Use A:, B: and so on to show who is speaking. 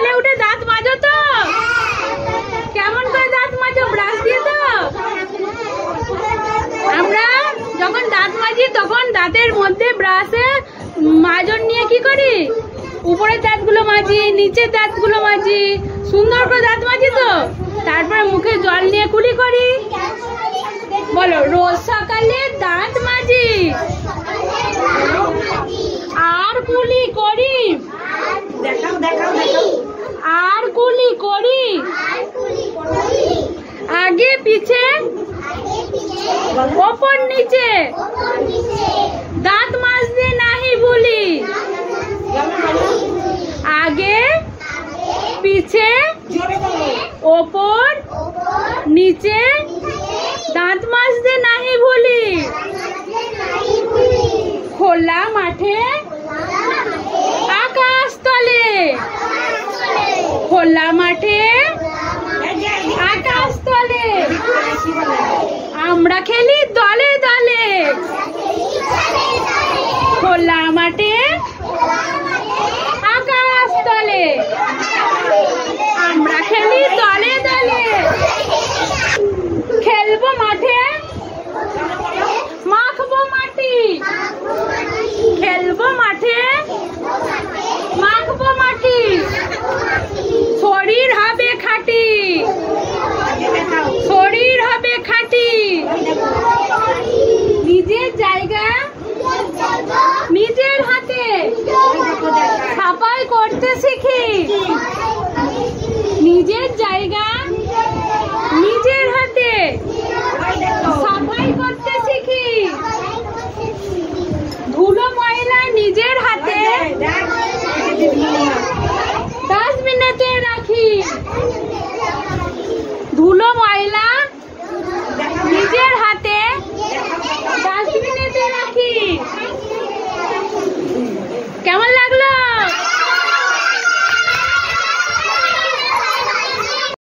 A: সকালে উঠে দাঁত মাজো তো? কেমন করে দাঁত মাজো? ব্রাশ দিয়ে তো? আমরা যখন দাঁত মাজি তখন দাঁতের মধ্যে ব্রাশে মাজন নিয়ে কি করি? উপরের দাঁতগুলো মাজি, নিচের দাঁতগুলো মাজি, সুন্দর করে দাঁত মাজি তো। তারপরে মুখে জল নিয়ে কুলি করি। বলো, রোজ সকালে দাঁত মাজি আর কুলি করি। আর কুলি করি আগে পিছে ওপর নিচে দাঁত মাজতে নাহি ভুলি। আগে পিছে ওপর নিচে দাঁত মাজতে নাহি ভুলি। খোলা মাঠে আকাশ তলে, খোলা মাঠে আকাশ তলে আমরা খেলি দলে দলে। খোলা মাঠে আকাশ তলে আমরা খেলি দলে দলে। খেলবো মাঠে মাখবো মাটি, খেলবো মাঠে মাখবো মাটি। শরীর হবে খাঁটি, শরীর হবে খাঁটি। নিজের জায়গা নিজের হাতে সাফাই করতে শিখি। নিজের জায়গা নিজের হাতে সাফাই করতে শিখি। ধুলো ময়লা নিজের হাতে ডাস্টবিনেতে রাখি।